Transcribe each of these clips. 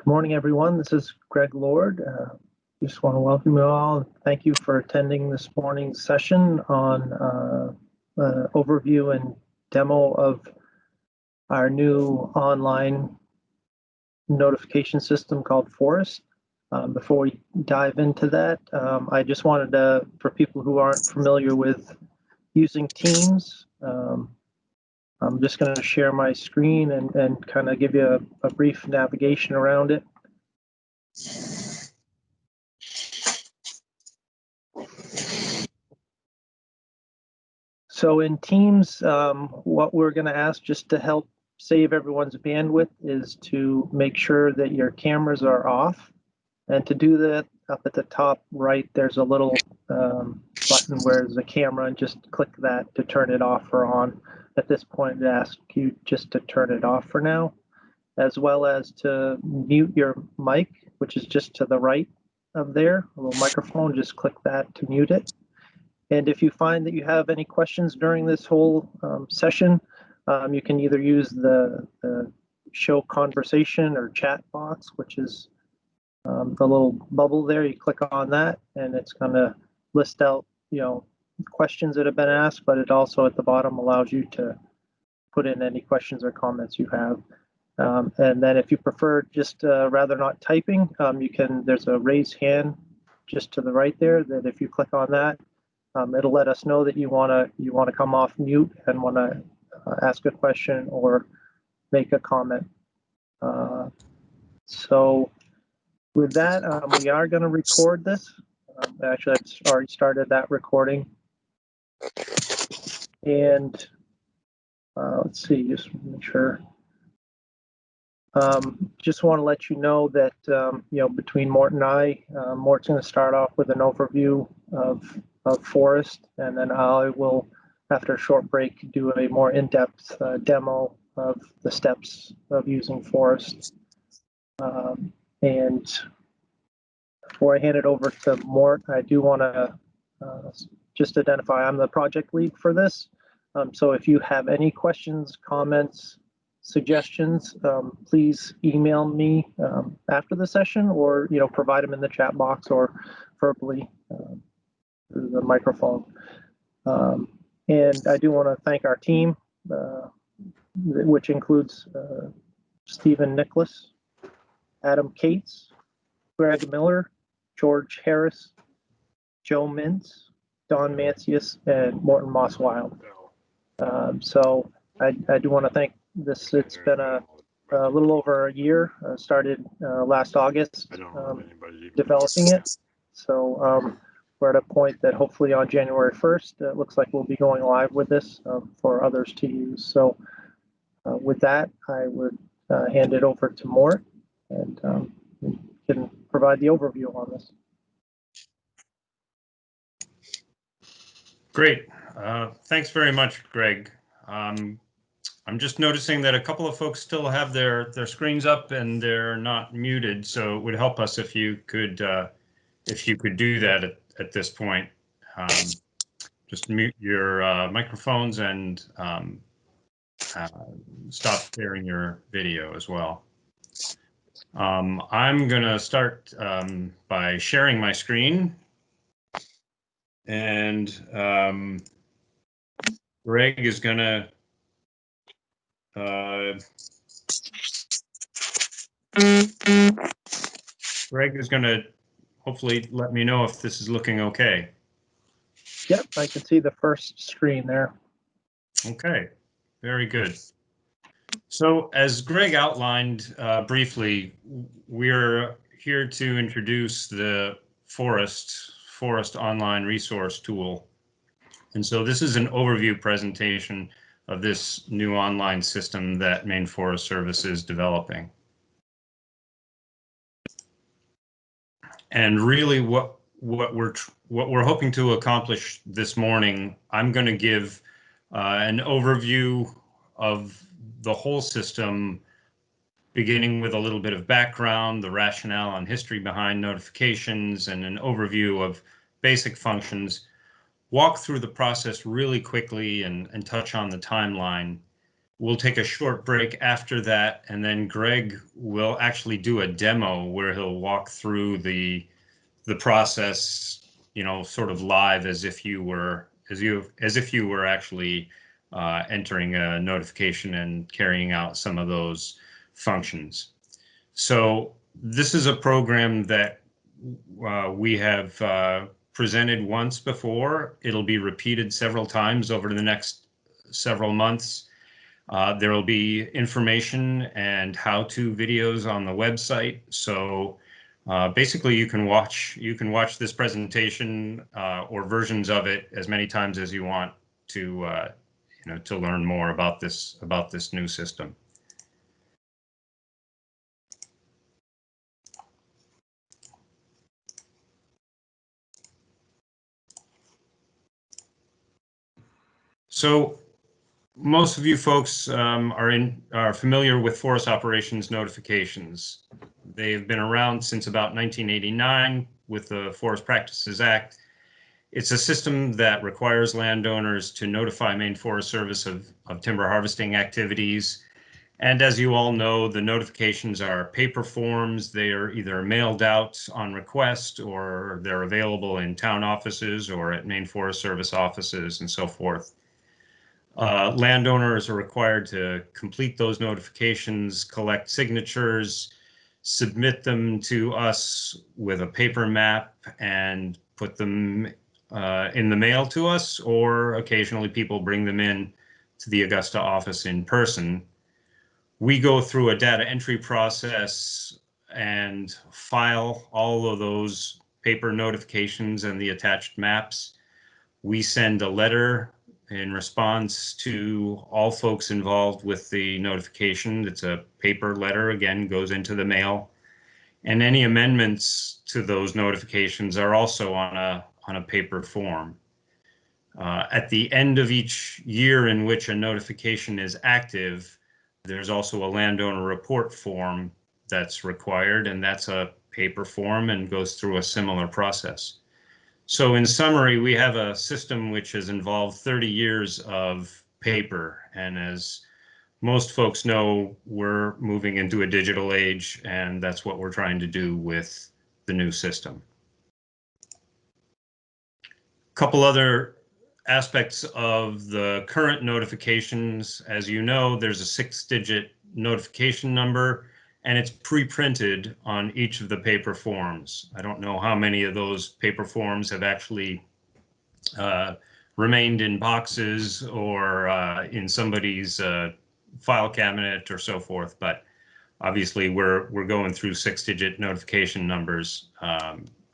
Good morning, everyone. This is Greg Lord. Just want to welcome you all. Thank you for attending this morning's session on overview and demo of our new online notification system called FOResT. Before we dive into that, I just wanted to, for people who aren't familiar with using Teams, I'm just going to share my screen and kind of give you a brief navigation around it. So in Teams, what we're going to ask just to help save everyone's bandwidth is to make sure that your cameras are off. And to do that, up at the top right, there's a little button where there's a camera, and just click that to turn it off or on. At this point, I ask you just to turn it off for now, as well as to mute your mic, which is just to the right of there, a little microphone, just click that to mute it. And if you find that you have any questions during this whole session, you can either use the show conversation or chat box, which is the little bubble there. You click on that and it's going to list out, questions that have been asked, but it also at the bottom allows you to put in any questions or comments you have. And then if you prefer just rather not typing, there's a raise hand just to the right there, that if you click on that, it'll let us know that you want to come off mute and want to ask a question or make a comment. So with that, we are going to record this. Actually, I've already started that recording. And let's see, just make sure. Just want to let you know that, between Mort and I, Mort's going to start off with an overview of FOResT, and then I will, after a short break, do a more in-depth demo of the steps of using FOResT. And before I hand it over to Mort, I do want to just identify I'm the project lead for this. So if you have any questions, comments, suggestions, please email me after the session, or provide them in the chat box or verbally through the microphone. And I do want to thank our team, which includes Stephen Nicholas, Adam Cates, Greg Miller, George Harris, Joe Mintz, Don Mancius, and Morton Mosswild. So I do want to thank this. It's been a little over a year. Started last August developing it. So we're at a point that hopefully on January 1st, it looks like we'll be going live with this for others to use. So with that, I would hand it over to Mort, and we can provide the overview on this. Great. Thanks very much, Greg. I'm just noticing that a couple of folks still have their screens up and they're not muted, so it would help us if you could do that at this point. Just mute your microphones and stop sharing your video as well. I'm gonna start by sharing my screen, and Greg is gonna hopefully let me know if this is looking okay. Yep, I can see the first screen there. Okay, very good. So as Greg outlined briefly, we're here to introduce the FOResT online resource tool. And so this is an overview presentation of this new online system that Maine Forest Service is developing. And really what we're hoping to accomplish this morning, I'm going to give an overview of the whole system, beginning with a little bit of background, the rationale and history behind notifications, and an overview of basic functions, walk through the process really quickly and touch on the timeline, We'll take a short break after that, and then Greg will actually do a demo where he'll walk through the process, sort of live as if you were actually entering a notification and carrying out some of those functions. So this is a program that we have presented once before. It'll be repeated several times over the next several months. There will be information and how-to videos on the website. So basically, you can watch this presentation or versions of it as many times as you want to to learn more about this new system. So most of you folks are familiar with forest operations notifications. They've been around since about 1989 with the Forest Practices Act. It's a system that requires landowners to notify Maine Forest Service of timber harvesting activities. And as you all know, the notifications are paper forms. They are either mailed out on request, or they're available in town offices or at Maine Forest Service offices and so forth. Landowners are required to complete those notifications, collect signatures, submit them to us with a paper map, and put them in the mail to us, or occasionally people bring them in to the Augusta office in person. We go through a data entry process and file all of those paper notifications and the attached maps. We send a letter in response to all folks involved with the notification. It's a paper letter, again, goes into the mail. And any amendments to those notifications are also on a paper form. At the end of each year in which a notification is active, there's also a landowner report form that's required, and that's a paper form and goes through a similar process. So in summary, we have a system which has involved 30 years of paper, and as most folks know, we're moving into a digital age, and that's what we're trying to do with the new system. A couple other aspects of the current notifications. As you know, there's a 6-digit notification number, and it's pre-printed on each of the paper forms. I don't know how many of those paper forms have actually remained in boxes or in somebody's file cabinet or so forth, but obviously we're going through 6-digit notification numbers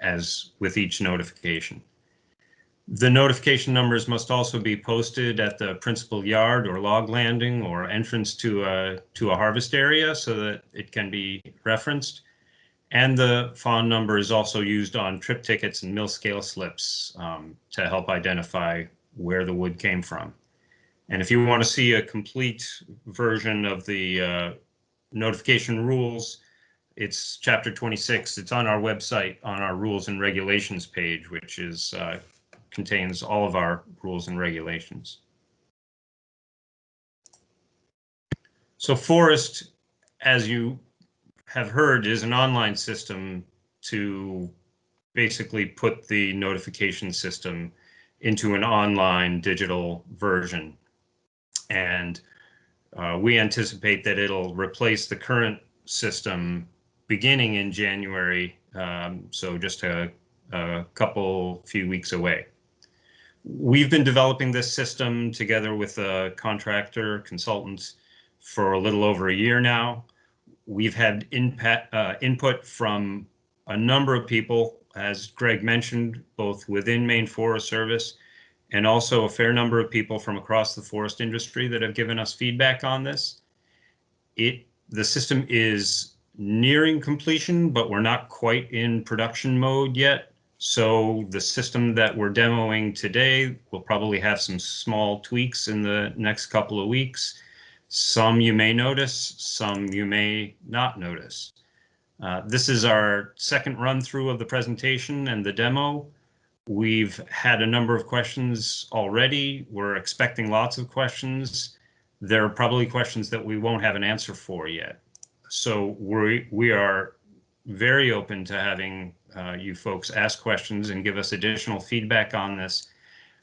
as with each notification. The notification numbers must also be posted at the principal yard or log landing or entrance to a harvest area so that it can be referenced. And the FON number is also used on trip tickets and mill scale slips to help identify where the wood came from. And if you want to see a complete version of the notification rules, it's Chapter 26. It's on our website on our rules and regulations page, which is contains all of our rules and regulations. So FOResT, as you have heard, is an online system to basically put the notification system into an online digital version. And we anticipate that it'll replace the current system beginning in January, so just a few weeks away. We've been developing this system together with a contractor consultant for a little over a year now. We've had input from a number of people, as Greg mentioned, both within Maine Forest Service and also a fair number of people from across the forest industry that have given us feedback on this. The system is nearing completion, but we're not quite in production mode yet. So the system that we're demoing today will probably have some small tweaks in the next couple of weeks. Some you may notice, some you may not notice. This is our second run through of the presentation and the demo. We've had a number of questions already. We're expecting lots of questions. there are probably questions that we won't have an answer for yet. So we are very open to having you folks ask questions and give us additional feedback on this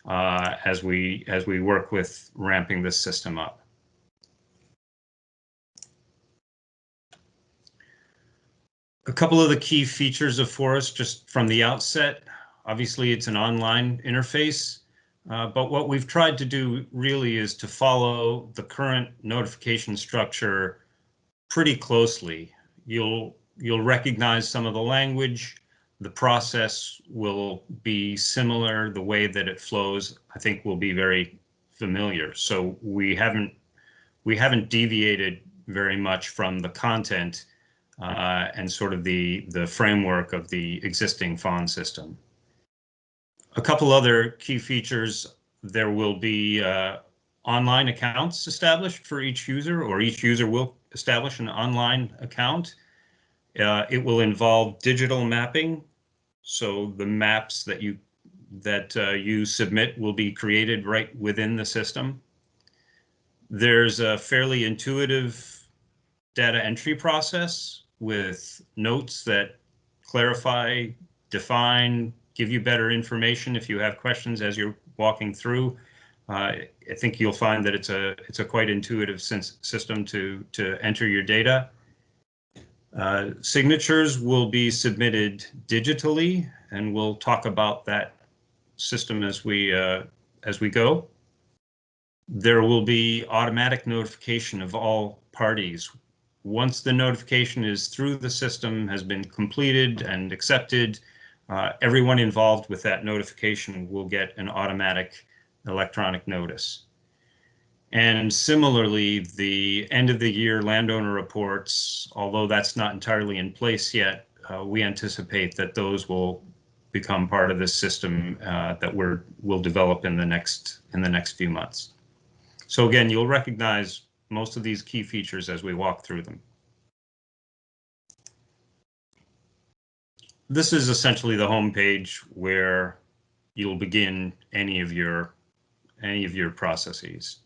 as we work with ramping this system up. A couple of the key features of FOResT just from the outset. Obviously, it's an online interface, but what we've tried to do really is to follow the current notification structure pretty closely. You'll recognize some of the language. The process will be similar. The way that it flows, I think, will be very familiar. So we haven't deviated very much from the content and sort of the framework of the existing FON system. A couple other key features: there will be online accounts established for each user, or each user will establish an online account. It will involve digital mapping, so the maps that you submit will be created right within the system. There's a fairly intuitive data entry process with notes that clarify, define, give you better information if you have questions as you're walking through. I think you'll find that it's a quite intuitive system to enter your data. Signatures will be submitted digitally, and we'll talk about that system as we go. There will be automatic notification of all parties. Once the notification is through the system, has been completed and accepted, everyone involved with that notification will get an automatic electronic notice. And similarly, the end of the year landowner reports, although that's not entirely in place yet, we anticipate that those will become part of this system that we'll develop in the next few months. So again, you'll recognize most of these key features as we walk through them. This is essentially the home page where you'll begin any of your processes.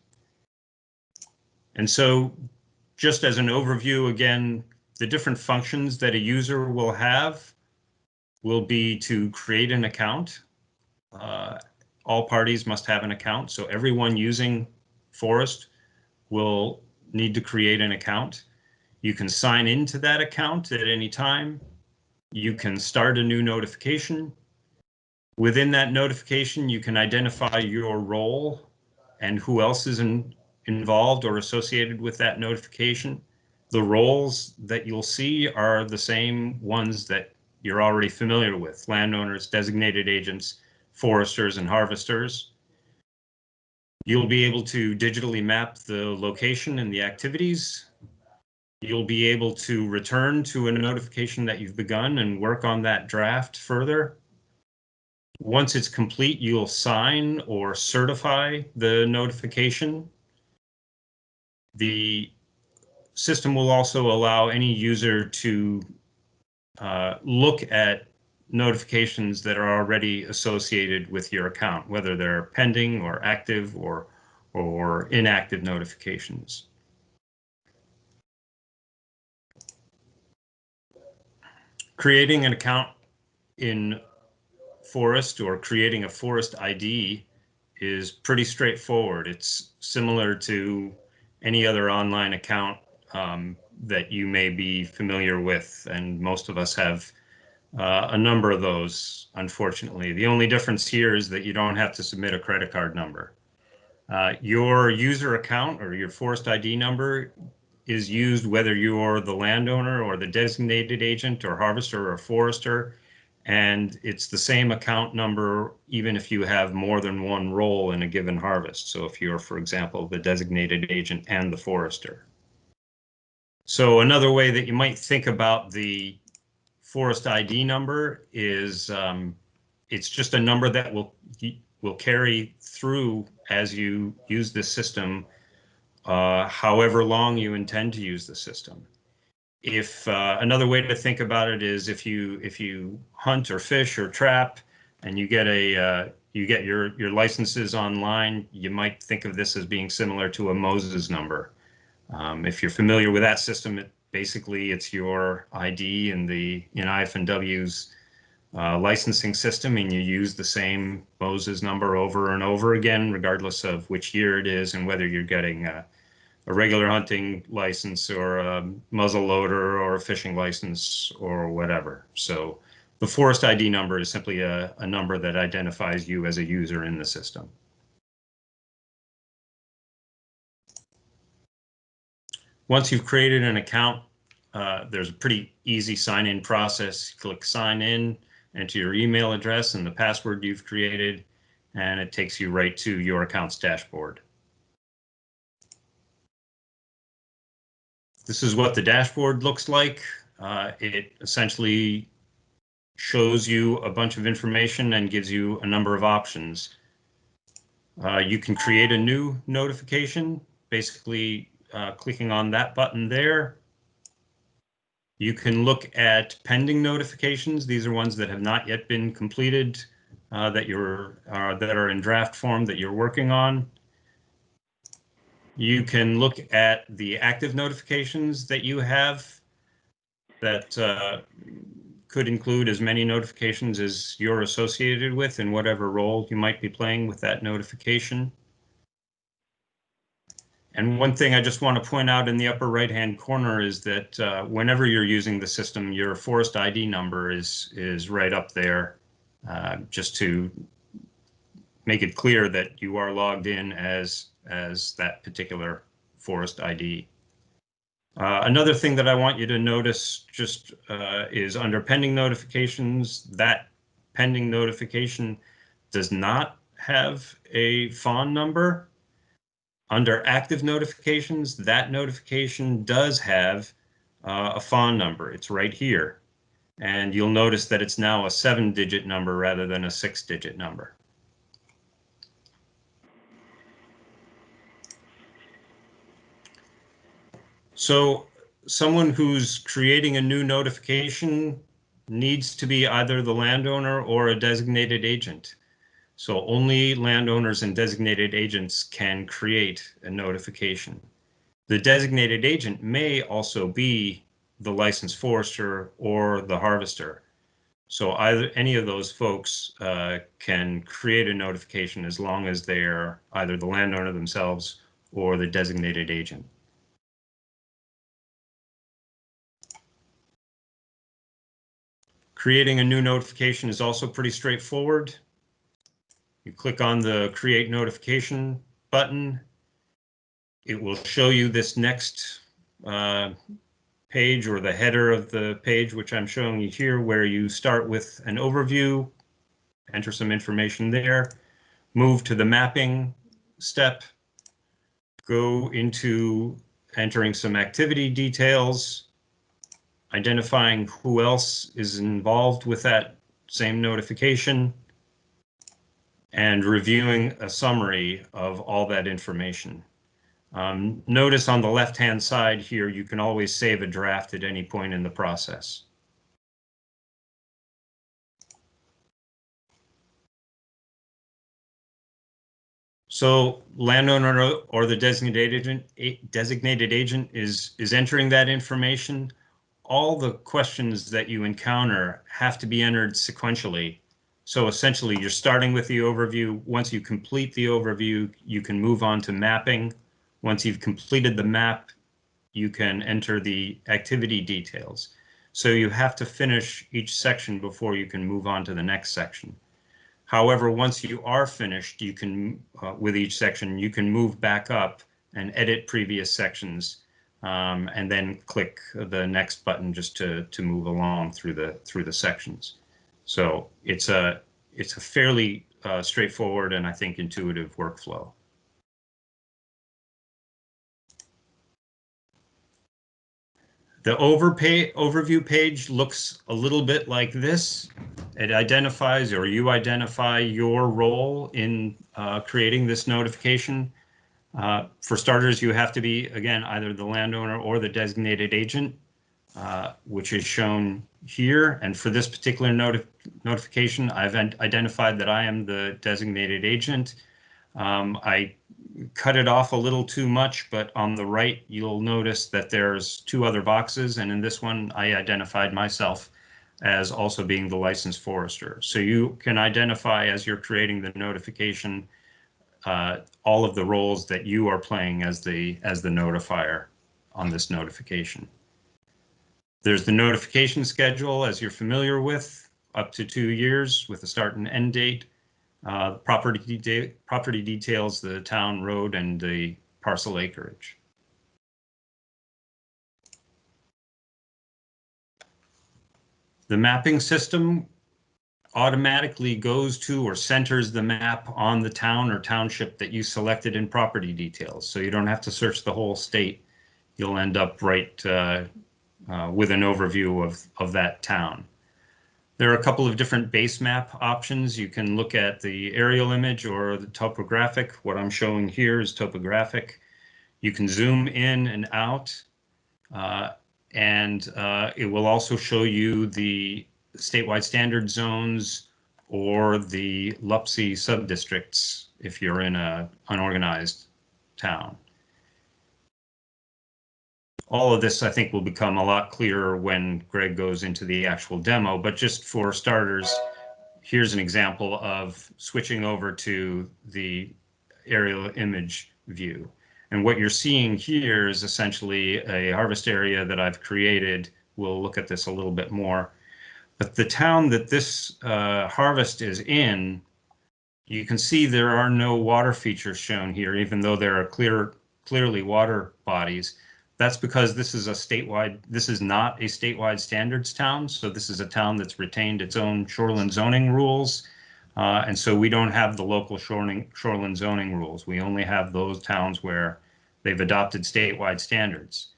And so just as an overview, again, the different functions that a user will have will be to create an account. All parties must have an account, so everyone using FOResT will need to create an account. You can sign into that account at any time. You can start a new notification. Within that notification, you can identify your role and who else is involved or associated with that notification. The roles that you'll see are the same ones that you're already familiar with: landowners, designated agents, foresters, and harvesters. You'll be able to digitally map the location and the activities. You'll be able to return to a notification that you've begun and work on that draft further. Once it's complete, you'll sign or certify the notification. The system will also allow any user to look at notifications that are already associated with your account, whether they're pending or active or inactive notifications. Creating an account in FOResT, or creating a FOResT ID, is pretty straightforward. It's similar to any other online account that you may be familiar with, and most of us have a number of those, unfortunately. The only difference here is that you don't have to submit a credit card number. Your user account or your FOResT ID number is used whether you're the landowner or the designated agent or harvester or forester, and it's the same account number even if you have more than one role in a given harvest. So if you're, for example, the designated agent and the forester. So another way that you might think about the FOResT ID number is it's just a number that will carry through as you use this system, however long you intend to use the system. If another way to think about it is if you hunt or fish or trap and you get a you get your licenses online, you might think of this as being similar to a Moses number. If you're familiar with that system, basically it's your ID in IF&W's licensing system, and you use the same Moses number over and over again, regardless of which year it is and whether you're getting a regular hunting license or a muzzle loader or a fishing license or whatever. So the FOResT ID number is simply a number that identifies you as a user in the system. Once you've created an account, there's a pretty easy sign-in process. Click sign in, enter your email address and the password you've created, and it takes you right to your account's dashboard. This is what the dashboard looks like. It essentially shows you a bunch of information and gives you a number of options. You can create a new notification, basically clicking on that button there. You can look at pending notifications. These are ones that have not yet been completed, that are in draft form that you're working on. You can look at the active notifications that you have that could include as many notifications as you're associated with in whatever role you might be playing with that notification. And one thing I just want to point out in the upper right-hand corner is that whenever you're using the system, your FOResT ID number is right up there, just to make it clear that you are logged in as that particular FOResT ID. Another thing that I want you to notice just is under pending notifications, that pending notification does not have a FON number. Under active notifications, that notification does have a FON number. It's right here. And you'll notice that it's now a 7-digit number rather than a 6-digit number. So someone who's creating a new notification needs to be either the landowner or a designated agent. So only landowners and designated agents can create a notification. The designated agent may also be the licensed forester or the harvester. So any of those folks can create a notification as long as they're either the landowner themselves or the designated agent. Creating a new notification is also pretty straightforward. You click on the Create Notification button. It will show you this next page, or the header of the page, which I'm showing you here, where you start with an overview, enter some information there, move to the mapping step, go into entering some activity details, identifying who else is involved with that same notification, and reviewing a summary of all that information. Notice on the left-hand side here, you can always save a draft at any point in the process. So landowner or the designated agent is entering that information. All the questions that you encounter have to be entered sequentially. So essentially, you're starting with the overview. Once you complete the overview, you can move on to mapping. Once you've completed the map, you can enter the activity details. So you have to finish each section before you can move on to the next section. However, once you are finished, you can, with each section, you can move back up and edit previous sections, and then click the next button just to move along through the sections. So it's a fairly straightforward and I think intuitive workflow. The overview page looks a little bit like this. It identifies, or you identify, your role in creating this notification. For starters, you have to be, again, either the landowner or the designated agent. which is shown here. And for this particular notification, I've identified that I am the designated agent. I cut it off a little too much, but on the right, you'll notice that there's two other boxes. And in this one, I identified myself as also being the licensed forester. So you can identify as you're creating the notification all of the roles that you are playing as the notifier on this notification. There's the notification schedule, as you're familiar with, up to 2 years with a start and end date. Property details, the town road and the parcel acreage. The mapping system automatically goes to or centers the map on the town or township that you selected in property details. So you don't have to search the whole state. You'll end up right with an overview of that town. There are a couple of different base map options. You can look at the aerial image or the topographic. What I'm showing here is topographic. You can zoom in and out, and it will also show you the statewide standard zones or the LUPSI subdistricts if you're in an unorganized town. All of this, I think, will become a lot clearer when Greg goes into the actual demo, but just for starters, here's an example of switching over to the aerial image view. And what you're seeing here is essentially a harvest area that I've created. We'll look at this a little bit more. But the town that this harvest is in, you can see there are no water features shown here, even though there are clearly water bodies. That's because this is not a statewide standards town. So this is a town that's retained its own shoreline zoning rules. And so we don't have the local shoreline zoning rules. We only have those towns where they've adopted statewide standards.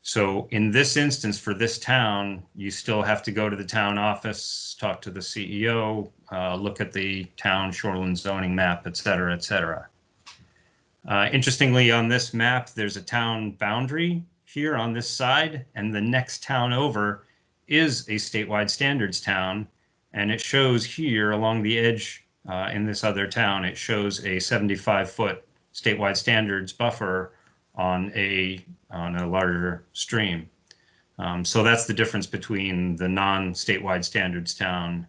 So in this instance, for this town, you still have to go to the town office, talk to the CEO, look at the town shoreline zoning map, et cetera, et cetera. Interestingly, on this map, there's a town boundary here on this side, and the next town over is a statewide standards town. And it shows here along the edge in this other town, it shows a 75-foot statewide standards buffer on a larger stream. So that's the difference between the non-statewide standards towns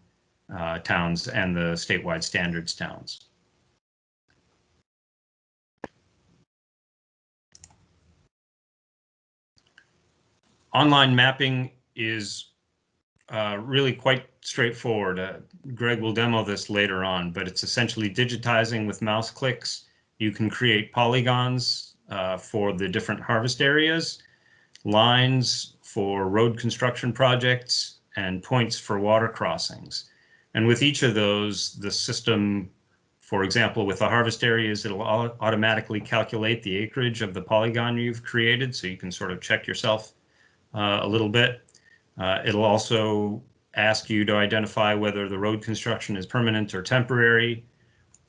and the statewide standards towns. Online mapping is really quite straightforward. Greg will demo this later on, but it's essentially digitizing with mouse clicks. You can create polygons for the different harvest areas, lines for road construction projects, and points for water crossings. And with each of those, the system, for example, with the harvest areas, it'll automatically calculate the acreage of the polygon you've created, so you can sort of check yourself a little bit. It'll also ask you to identify whether the road construction is permanent or temporary,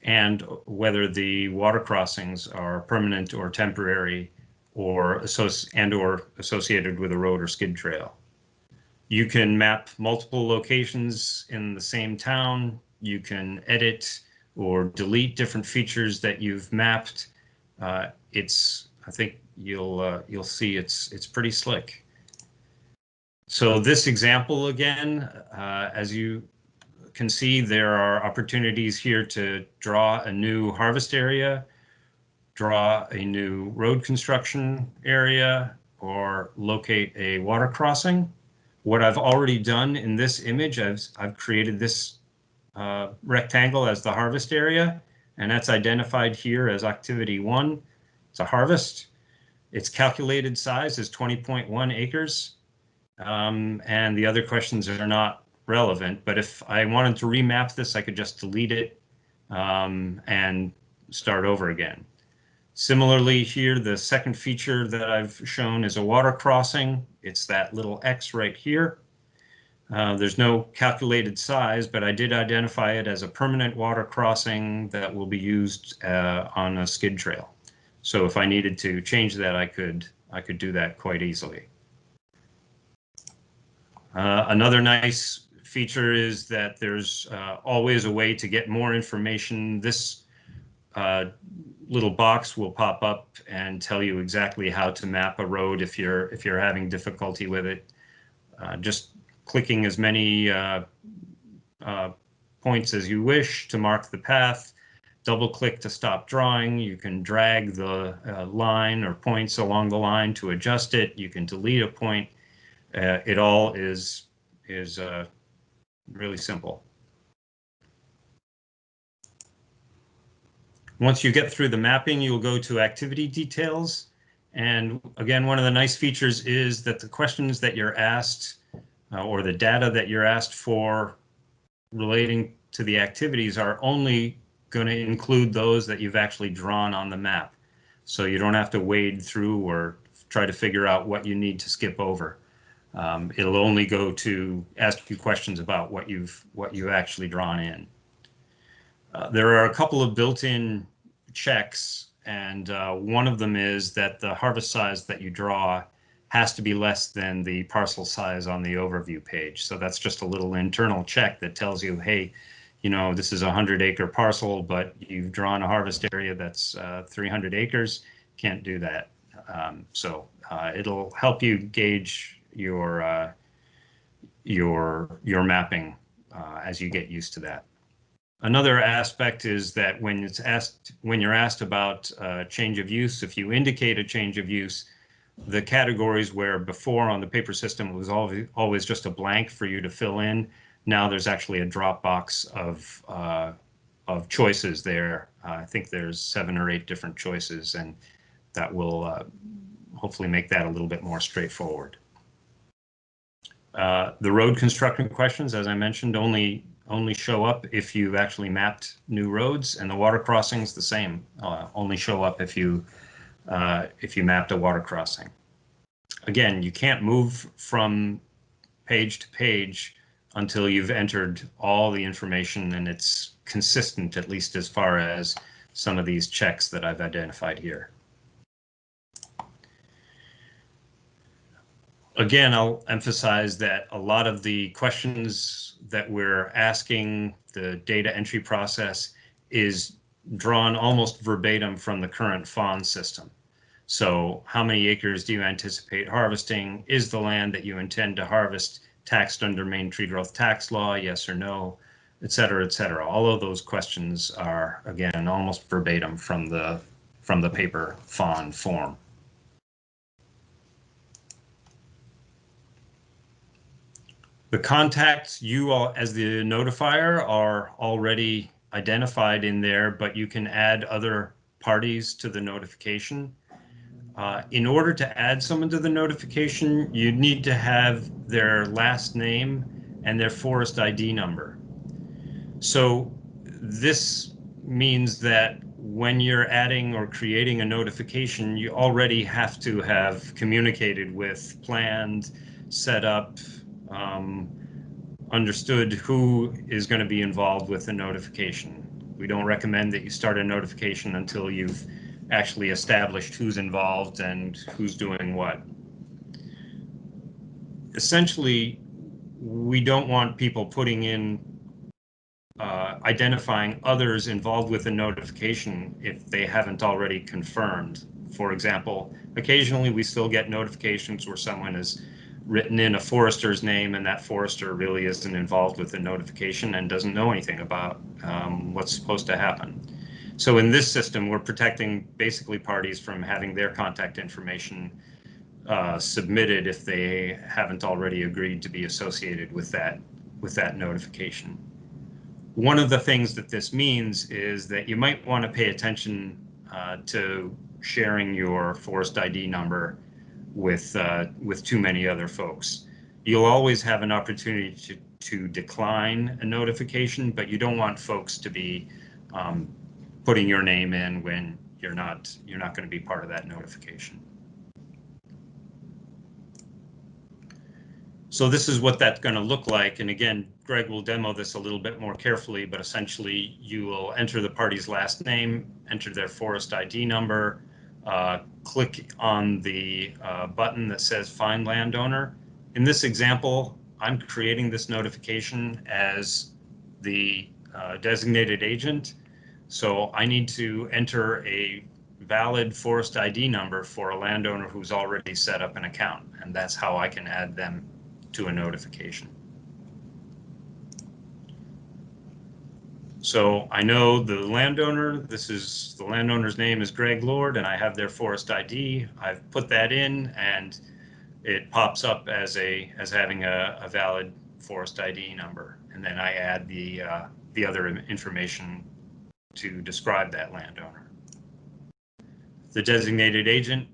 and whether the water crossings are permanent or temporary, or associated with a road or skid trail. You can map multiple locations in the same town. You can edit or delete different features that you've mapped. I think you'll see it's pretty slick. So this example again, as you can see, there are opportunities here to draw a new harvest area, draw a new road construction area, or locate a water crossing. What I've already done in this image, I've created this rectangle as the harvest area, and that's identified here as activity 1. It's a harvest. Its calculated size is 20.1 acres. And the other questions are not relevant, but if I wanted to remap this, I could just delete it and start over again. Similarly here, the second feature that I've shown is a water crossing. It's that little X right here. There's no calculated size, but I did identify it as a permanent water crossing that will be used on a skid trail. So if I needed to change that, I could do that quite easily. Another nice feature is that there's always a way to get more information. This little box will pop up and tell you exactly how to map a road if you're having difficulty with it. Just clicking as many points as you wish to mark the path. Double click to stop drawing. You can drag the line or points along the line to adjust it. You can delete a point. It all is really simple. Once you get through the mapping, you'll go to activity details. And again, one of the nice features is that the questions that you're asked or the data that you're asked for relating to the activities are only going to include those that you've actually drawn on the map. So you don't have to wade through or try to figure out what you need to skip over. It'll only go to ask you questions about what you've actually drawn in. There are a couple of built-in checks, and one of them is that the harvest size that you draw has to be less than the parcel size on the overview page. So that's just a little internal check that tells you, hey, you know, this is a 100-acre parcel, but you've drawn a harvest area that's 300 acres. Can't do that. So it'll help you gauge your mapping as you get used to that. Another aspect is that when you're asked about change of use, if you indicate a change of use, the categories where before on the paper system it was always just a blank for you to fill in, now there's actually a drop box of choices there. I think there's 7 or 8 different choices, and that will hopefully make that a little bit more straightforward. The road construction questions, as I mentioned, only show up if you've actually mapped new roads, and the water crossings the same, only show up if you mapped a water crossing. Again, you can't move from page to page until you've entered all the information and it's consistent, at least as far as some of these checks that I've identified here. Again, I'll emphasize that a lot of the questions that we're asking, the data entry process is drawn almost verbatim from the current FON system. So how many acres do you anticipate harvesting? Is the land that you intend to harvest taxed under Maine tree growth tax law? Yes or no, et cetera, et cetera. All of those questions are, again, almost verbatim from the paper FON form. The contacts you all as the notifier are already identified in there, but you can add other parties to the notification. In order to add someone to the notification, you need to have their last name and their FOResT ID number. So this means that when you're adding or creating a notification, you already have to have communicated with, planned, set up, understood who is going to be involved with the notification. We don't recommend that you start a notification until you've actually established who's involved and who's doing what. Essentially, we don't want people putting in identifying others involved with the notification if they haven't already confirmed. For example, occasionally we still get notifications where someone has written in a forester's name and that forester really isn't involved with the notification and doesn't know anything about what's supposed to happen. So in this system, we're protecting basically parties from having their contact information submitted if they haven't already agreed to be associated with that notification. One of the things that this means is that you might want to pay attention to sharing your FOResT ID number with too many other folks. You'll always have an opportunity to decline a notification, but you don't want folks to be putting your name in when you're not going to be part of that notification. So this is what that's going to look like. And again, Greg will demo this a little bit more carefully, but essentially you will enter the party's last name, enter their FOResT ID number, click on the button that says Find Landowner. In this example, I'm creating this notification as the designated agent. So I need to enter a valid FOResT ID number for a landowner who's already set up an account, and that's how I can add them to a notification. So I know the landowner, the landowner's name is Greg Lord, and I have their FOResT ID. I've put that in, and it pops up as having a valid FOResT ID number, and then I add the other information to describe that landowner. The designated agent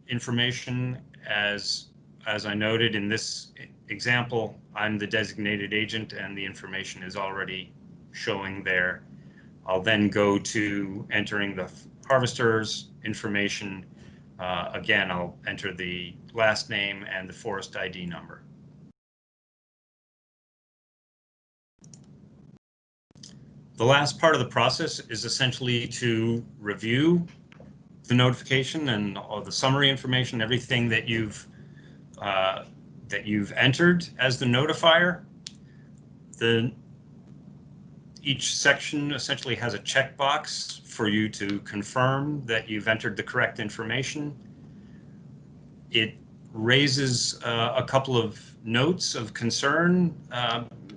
information, as I noted in this example, I'm the designated agent and the information is already showing there. I'll then go to entering the harvester's information. Again, I'll enter the last name and the FOResT ID number. The last part of the process is essentially to review the notification and all the summary information, everything that you've entered as the notifier. Each section essentially has a checkbox for you to confirm that you've entered the correct information. It raises a couple of notes of concern,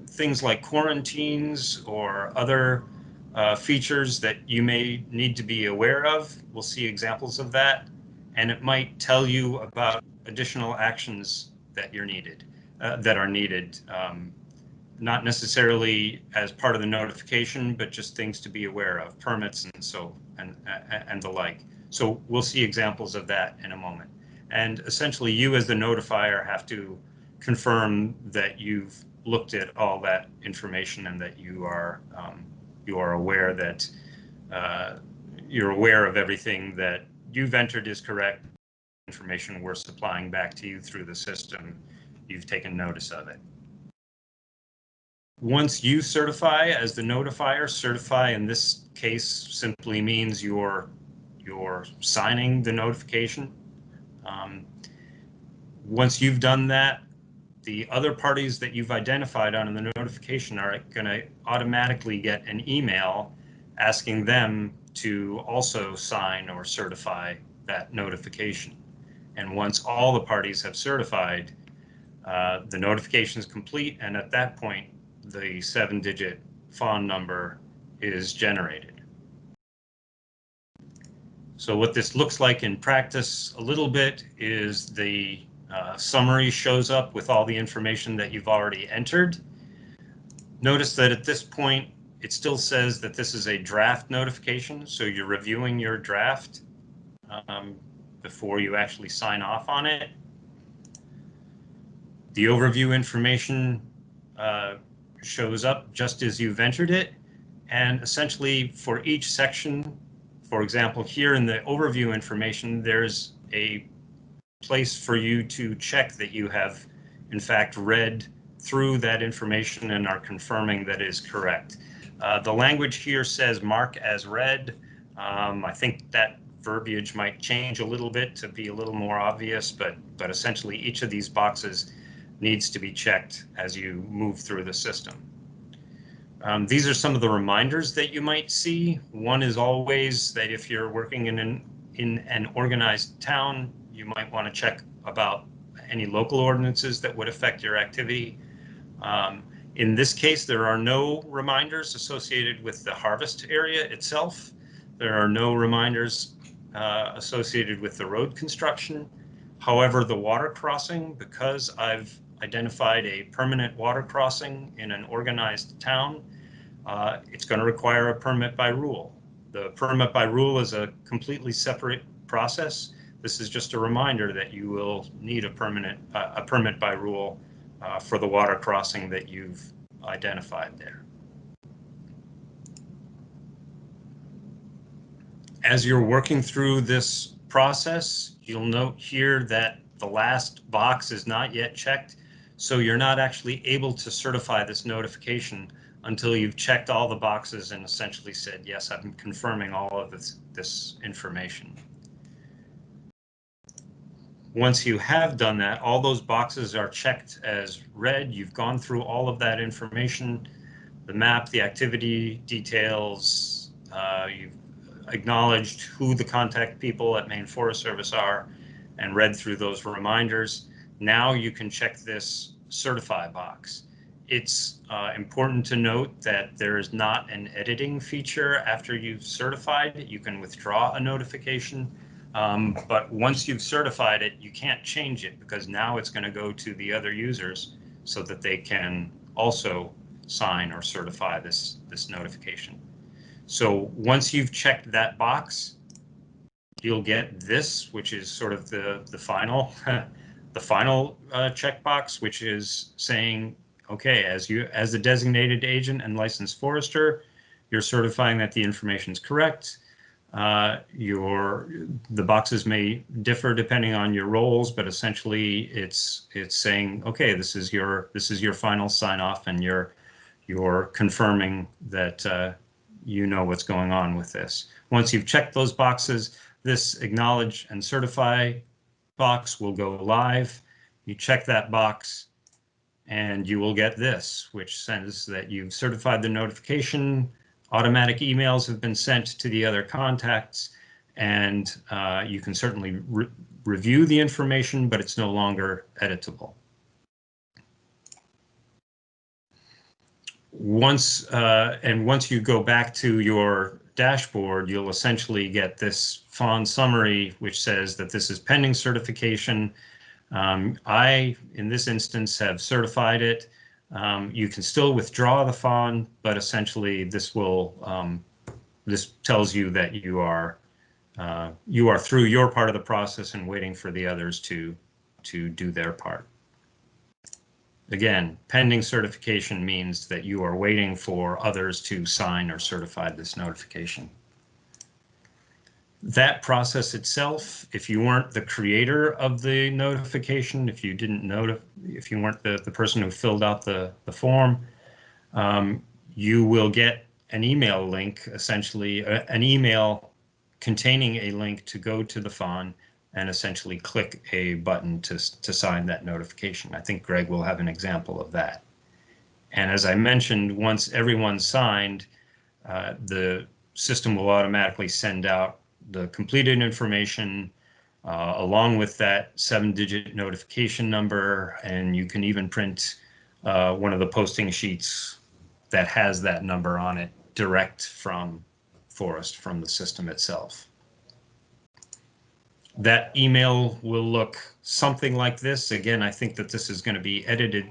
things like quarantines or other features that you may need to be aware of. We'll see examples of that, and it might tell you about additional actions that are needed, not necessarily as part of the notification, but just things to be aware of, permits and the like. So we'll see examples of that in a moment. And essentially, you as the notifier have to confirm that you've looked at all that information and that you are aware that you're aware of everything that you've entered is correct. Information we're supplying back to you through the system, you've taken notice of it. Once you certify as the notifier, certify in this case simply means you're signing the notification. Once you've done that, the other parties that you've identified on the notification are going to automatically get an email asking them to also sign or certify that notification. And once all the parties have certified, the notification is complete, and at that point, the 7-digit FON number is generated. So what this looks like in practice a little bit is the summary shows up with all the information that you've already entered. Notice that at this point, it still says that this is a draft notification, so you're reviewing your draft before you actually sign off on it. The overview information shows up just as you've entered it, and essentially for each section, for example, here in the overview information, there's a place for you to check that you have in fact read through that information and are confirming that is correct. The language here says mark as read. I think that verbiage might change a little bit to be a little more obvious, but essentially each of these boxes needs to be checked as you move through the system. These are some of the reminders that you might see. One is always that if you're working in an organized town, you might want to check about any local ordinances that would affect your activity. In this case, there are no reminders associated with the harvest area itself. There are no reminders associated with the road construction. However, the water crossing, because I've identified a permanent water crossing in an organized town, it's going to require a permit by rule. The permit by rule is a completely separate process. This is just a reminder that you will need a permit by rule for the water crossing that you've identified there. As you're working through this process, you'll note here that the last box is not yet checked, so you're not actually able to certify this notification until you've checked all the boxes and essentially said, yes, I'm confirming all of this information. Once you have done that, all those boxes are checked as read. You've gone through all of that information, the map, the activity details, you've acknowledged who the contact people at Maine Forest Service are and read through those reminders. Now you can check this certify box. It's important to note that there is not an editing feature after you've certified it. You can withdraw a notification, but once you've certified it, you can't change it because now it's going to go to the other users so that they can also sign or certify this notification. So once you've checked that box, you'll get this, which is sort of the final the final checkbox, which is saying, okay, as the designated agent and licensed forester, you're certifying that the information is correct. The boxes may differ depending on your roles, but essentially it's saying, okay, this is your final sign off, and you're confirming that you know what's going on with this. Once you've checked those boxes, this acknowledge and certify box will go live. You check that box and you will get this, which says that you've certified the notification. Automatic emails have been sent to the other contacts, and you can certainly review the information, but it's no longer editable. Once you go back to your dashboard, you'll essentially get this FON summary, which says that this is pending certification. I, in this instance, have certified it. You can still withdraw the FON, but essentially this tells you that you are through your part of the process and waiting for the others to do their part. Again, pending certification means that you are waiting for others to sign or certify this notification. That process itself, if you weren't the creator of the notification, if you weren't the person who filled out the form, you will get an email link, essentially an email containing a link to go to the FON and essentially click a button to sign that notification. I think Greg will have an example of that. And as I mentioned, once everyone's signed, the system will automatically send out the completed information along with that 7-digit notification number, and you can even print one of the posting sheets that has that number on it direct from FOResT, from the system itself. That email will look something like this. Again, I think that this is going to be edited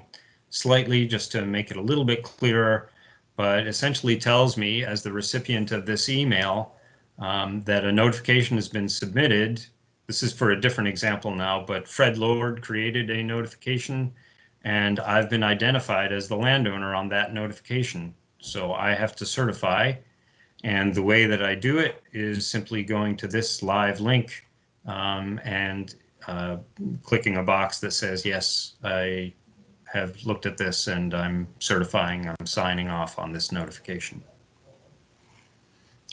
slightly just to make it a little bit clearer, but essentially tells me, as the recipient of this email, that a notification has been submitted. This is for a different example now, but Fred Lord created a notification, and I've been identified as the landowner on that notification. So I have to certify, and the way that I do it is simply going to this live link and clicking a box that says, yes, I have looked at this and I'm certifying, I'm signing off on this notification.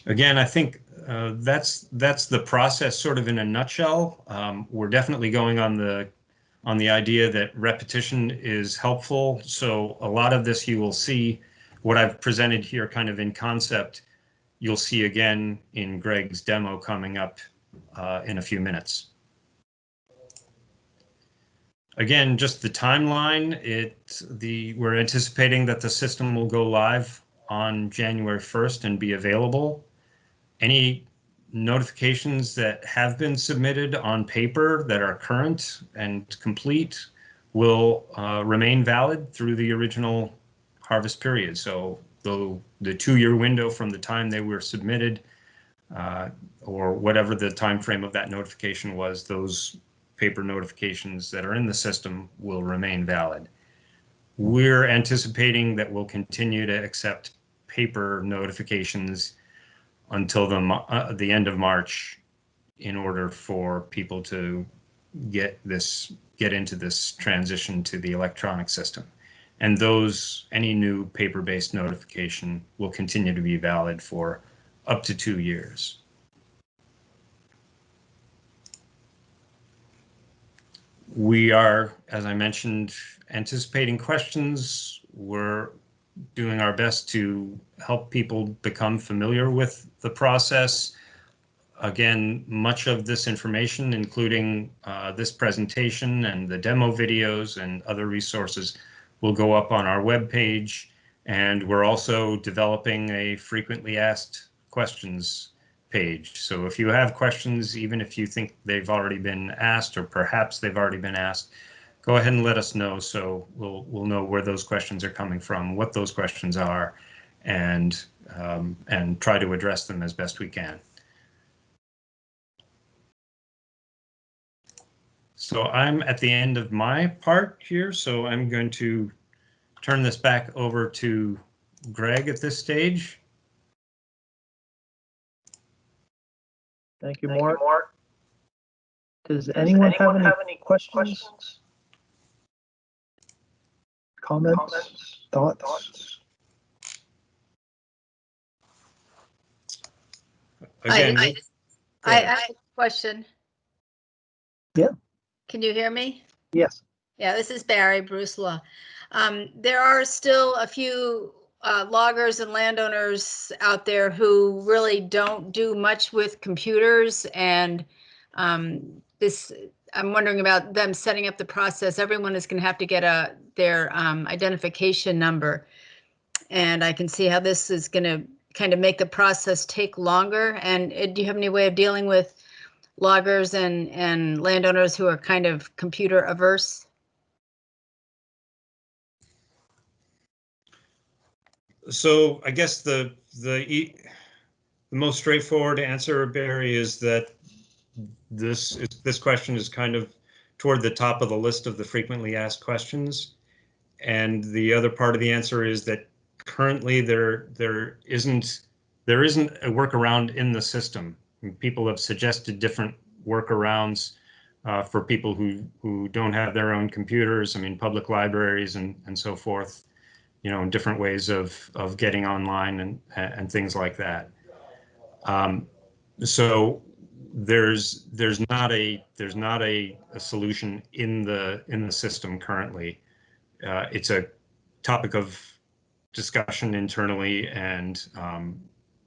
Again, I think that's the process sort of in a nutshell. We're definitely going on the idea that repetition is helpful. So a lot of this you will see, what I've presented here kind of in concept, you'll see again in Greg's demo coming up in a few minutes. Again, just the timeline, we're anticipating that the system will go live on January 1st and be available. Any notifications that have been submitted on paper that are current and complete will remain valid through the original harvest period. So the 2-year window from the time they were submitted, or whatever the time frame of that notification was, those paper notifications that are in the system will remain valid. We're anticipating that we'll continue to accept paper notifications until the end of March in order for people to get into this transition to the electronic system. And any new paper-based notification will continue to be valid for up to 2 years. We are, as I mentioned, anticipating questions. We're doing our best to help people become familiar with the process. Again, much of this information, including this presentation and the demo videos and other resources, will go up on our webpage. And we're also developing a frequently asked questions page. So if you have questions, even if you think they've already been asked or perhaps they've already been asked, go ahead and let us know, so we'll know where those questions are coming from, what those questions are, and try to address them as best we can. So I'm at the end of my part here, so I'm going to turn this back over to Greg at this stage. Thank you, Mort. Does anyone have any questions? Comments? Thoughts? Again, I have a question. Yeah. Can you hear me? Yes. Yeah, this is Barry Bruce Law. There are still a few loggers and landowners out there who really don't do much with computers, and I'm wondering about them setting up the process. Everyone is going to have to get their identification number, and I can see how this is going to kind of make the process take longer. And do you have any way of dealing with loggers and landowners who are kind of computer averse? So I guess the most straightforward answer, Barry, is that this question is kind of toward the top of the list of the frequently asked questions. And the other part of the answer is that currently there isn't a workaround in the system. People have suggested different workarounds for people who don't have their own computers. I mean, public libraries and so forth, you know, different ways of getting online and things like that. So there's not a solution in the system currently. It's a topic of discussion internally, and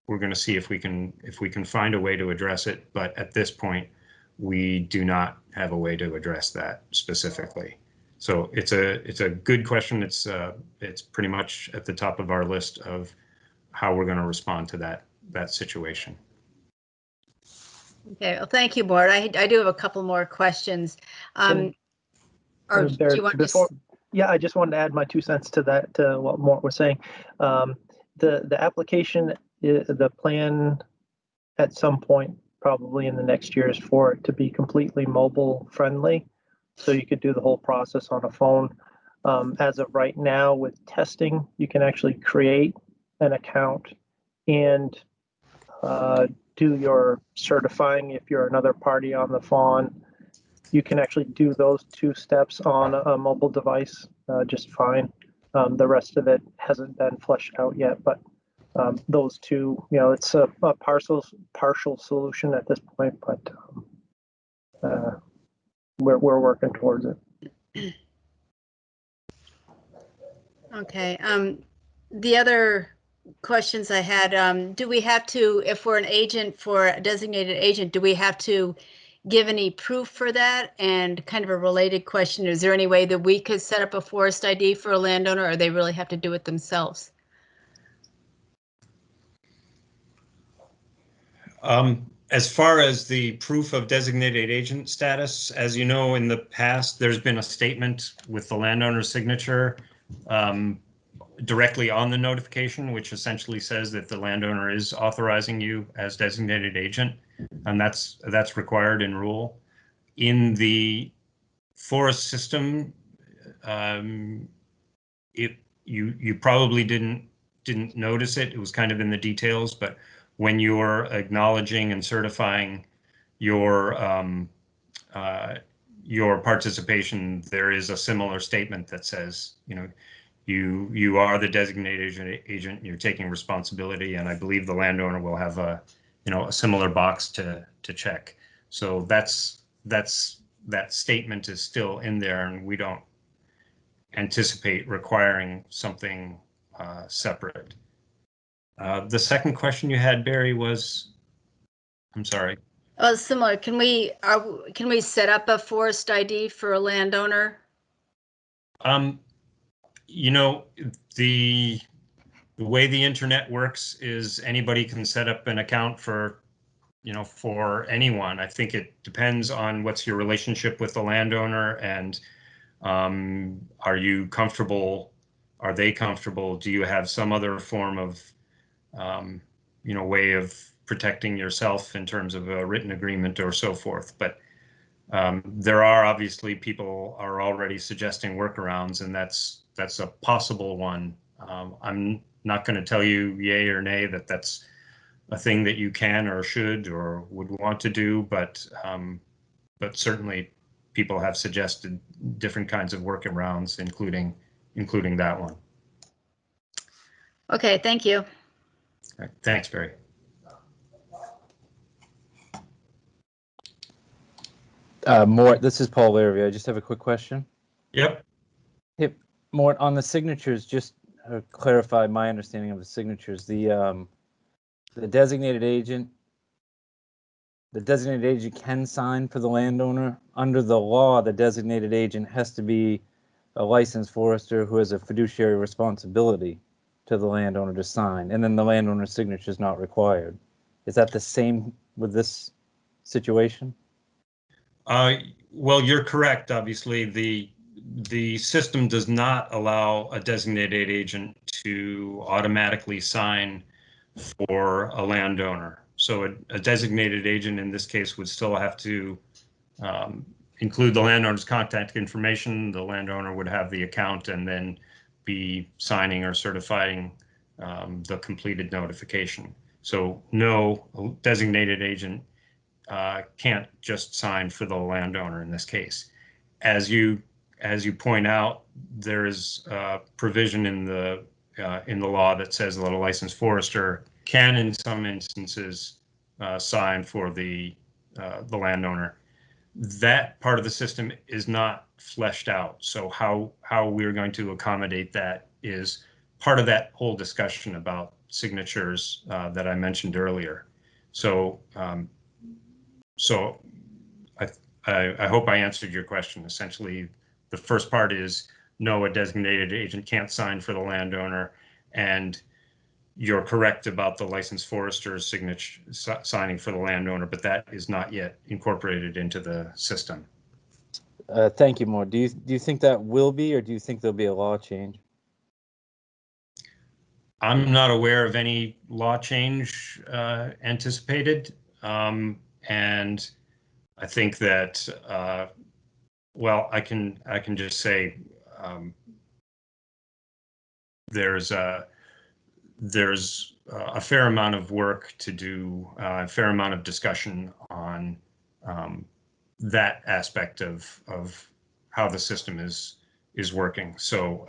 we're going to see if we can find a way to address it. But at this point, we do not have a way to address that specifically. So it's a good question. It's pretty much at the top of our list of how we're going to respond to that situation. Okay, well, thank you, Mort. I do have a couple more questions. Do you want Yeah, I just wanted to add my 2 cents to that, to what Mort was saying. The application, the plan at some point, probably in the next year, is for it to be completely mobile friendly. So you could do the whole process on a phone. As of right now, with testing, you can actually create an account and do your certifying if you're another party on the FON. You can actually do those 2 steps on a mobile device just fine. The rest of it hasn't been fleshed out yet, but those 2, you know, it's a partial solution at this point, but we're working towards it. Okay. The other questions I had, do we have to, if we're an agent for a designated agent, do we have to give any proof for that? And kind of a related question, is there any way that we could set up a FOResT ID for a landowner, or they really have to do it themselves? As far as the proof of designated agent status, as you know, in the past, there's been a statement with the landowner's signature directly on the notification, which essentially says that the landowner is authorizing you as designated agent, and that's required in rule. In the FOResT system, you probably didn't notice it. It was kind of in the details, but when you're acknowledging and certifying your participation, there is a similar statement that says, you know, you are the designated agent, you're taking responsibility, and I believe the landowner will have a similar box to check. So that's that statement is still in there, and we don't anticipate requiring something separate. The second question you had, Barry, was, I'm sorry. Oh, similar. Can we set up a FOResT ID for a landowner? You know, the way the internet works is anybody can set up an account for, you know, for anyone. I think it depends on what's your relationship with the landowner, and are you comfortable? Are they comfortable? Do you have some other form of, you know, way of protecting yourself in terms of a written agreement or so forth? But there are obviously people are already suggesting workarounds, and that's a possible one. I'm not going to tell you yay or nay that that's a thing that you can or should or would want to do, but certainly people have suggested different kinds of workarounds, including that one. Okay, thank you. All right, thanks, Barry. Mort, this is Paul Larrabee. I just have a quick question. Yep. Yep. Mort, on the signatures, just to clarify my understanding of the signatures, the designated agent can sign for the landowner. Under the law, the designated agent has to be a licensed forester who has a fiduciary responsibility to the landowner to sign, and then the landowner's signature is not required. Is that the same with this situation? Well, you're correct. Obviously, the system does not allow a designated agent to automatically sign for a landowner. So a designated agent in this case would still have to include the landowner's contact information. The landowner would have the account and then be signing or certifying the completed notification. So no, a designated agent can't just sign for the landowner in this case. As you point out, there is a provision in the law that says that a licensed forester can, in some instances, sign for the landowner. That part of the system is not fleshed out. So how we're going to accommodate that is part of that whole discussion about signatures that I mentioned earlier. So I hope I answered your question. Essentially, the first part is no, a designated agent can't sign for the landowner, and you're correct about the licensed forester's signature signing for the landowner, but that is not yet incorporated into the system. Thank you, Mort. Do you think that will be, or do you think there'll be a law change? I'm not aware of any law change anticipated. And I think that, well, I can just say there's a fair amount of work to do, a fair amount of discussion on that aspect of how the system is working. So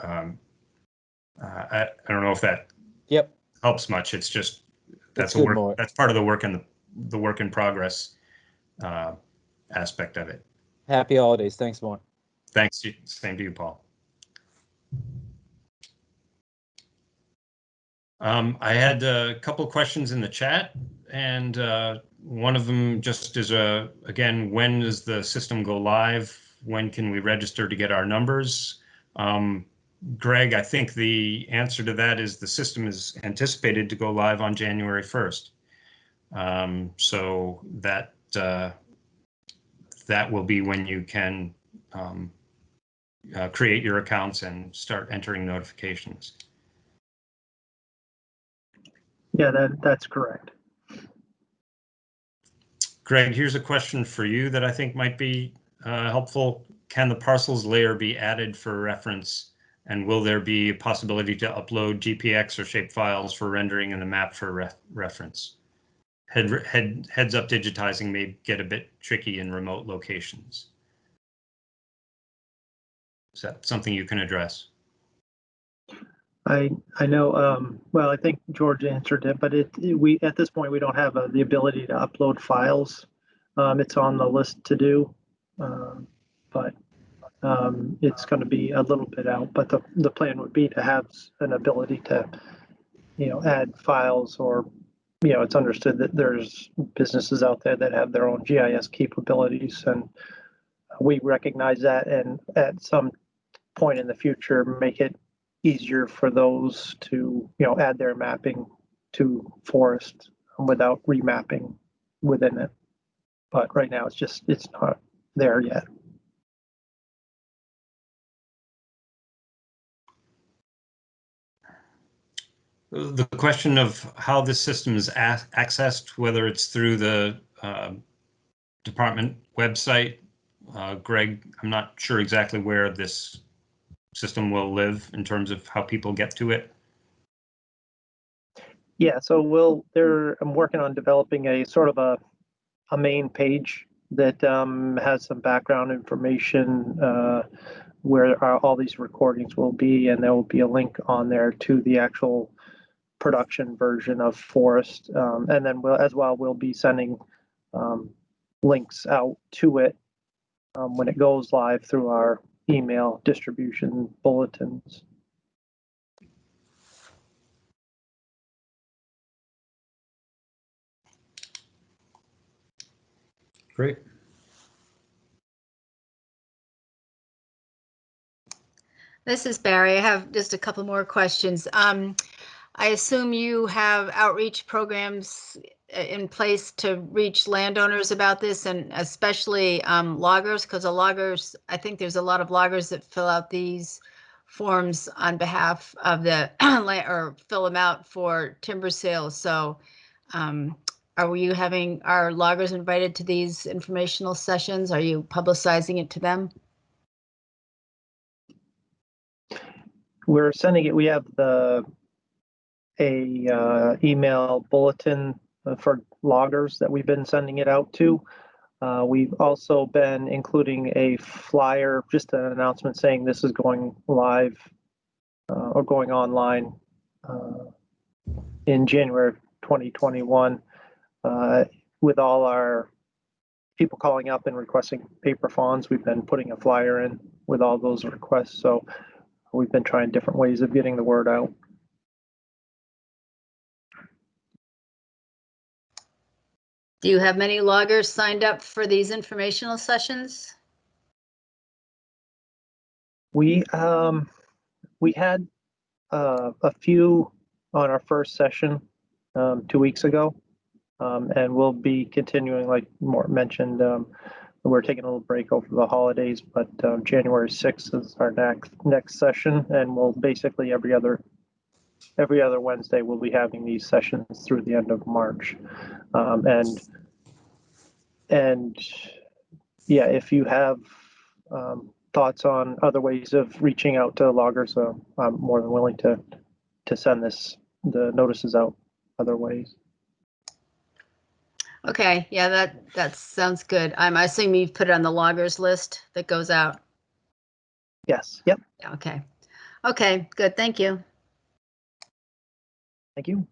I don't know if that helps much. It's just that's part of the work and the work in progress aspect of it. Happy holidays. Thanks, Mort. Thanks. Same to you, Paul. I had a couple of questions in the chat, and one of them just is again, when does the system go live? When can we register to get our numbers? Greg, I think the answer to that is the system is anticipated to go live on January 1st. So that will be when you can create your accounts and start entering notifications. Yeah, that's correct. Greg, here's a question for you that I think might be helpful. Can the parcels layer be added for reference? And will there be a possibility to upload GPX or shape files for rendering in the map for reference? Heads up, digitizing may get a bit tricky in remote locations. Is that something you can address? I know, well, I think George answered it, but we at this point, we don't have the ability to upload files. It's on the list to do. but it's going to be a little bit out. But the plan would be to have an ability to, add files, or, it's understood that there's businesses out there that have their own GIS capabilities, and we recognize that, and at some point in the future, make it easier for those to, add their mapping to FOResT without remapping within it. But right now, it's not there yet. The question of how this system is accessed, whether it's through the department website, Greg, I'm not sure exactly where this system will live in terms of how people get to it. Yeah, so I'm working on developing a sort of a main page that has some background information where all these recordings will be, and there will be a link on there to the actual production version of FOResT, and then we'll be sending links out to it when it goes live through our email distribution bulletins. Great. This is Barry. I have just a couple more questions. I assume you have outreach programs in place to reach landowners about this, and especially loggers, because I think there's a lot of loggers that fill out these forms on behalf of the or fill them out for timber sales. So are you having our loggers invited to these informational sessions? Are you publicizing it to them? We're sending it. We have a email bulletin for loggers that we've been sending it out to. We've also been including a flyer, just an announcement saying this is going live or going online in January 2021, with all our people calling up and requesting paper fonts. We've been putting a flyer in with all those requests. So we've been trying different ways of getting the word out. Do you have many loggers signed up for these informational sessions? We had a few on our first session 2 weeks ago, and we'll be continuing, like Mort mentioned. We're taking a little break over the holidays, but January 6th is our next session, and we'll basically every other Wednesday we'll be having these sessions through the end of March. And yeah, if you have thoughts on other ways of reaching out to loggers, I'm more than willing to send the notices out other ways. Okay, yeah, that sounds good. I'm assuming you've put it on the loggers list that goes out. Yes. Yep. Okay. Okay, good. Thank you. Thank you.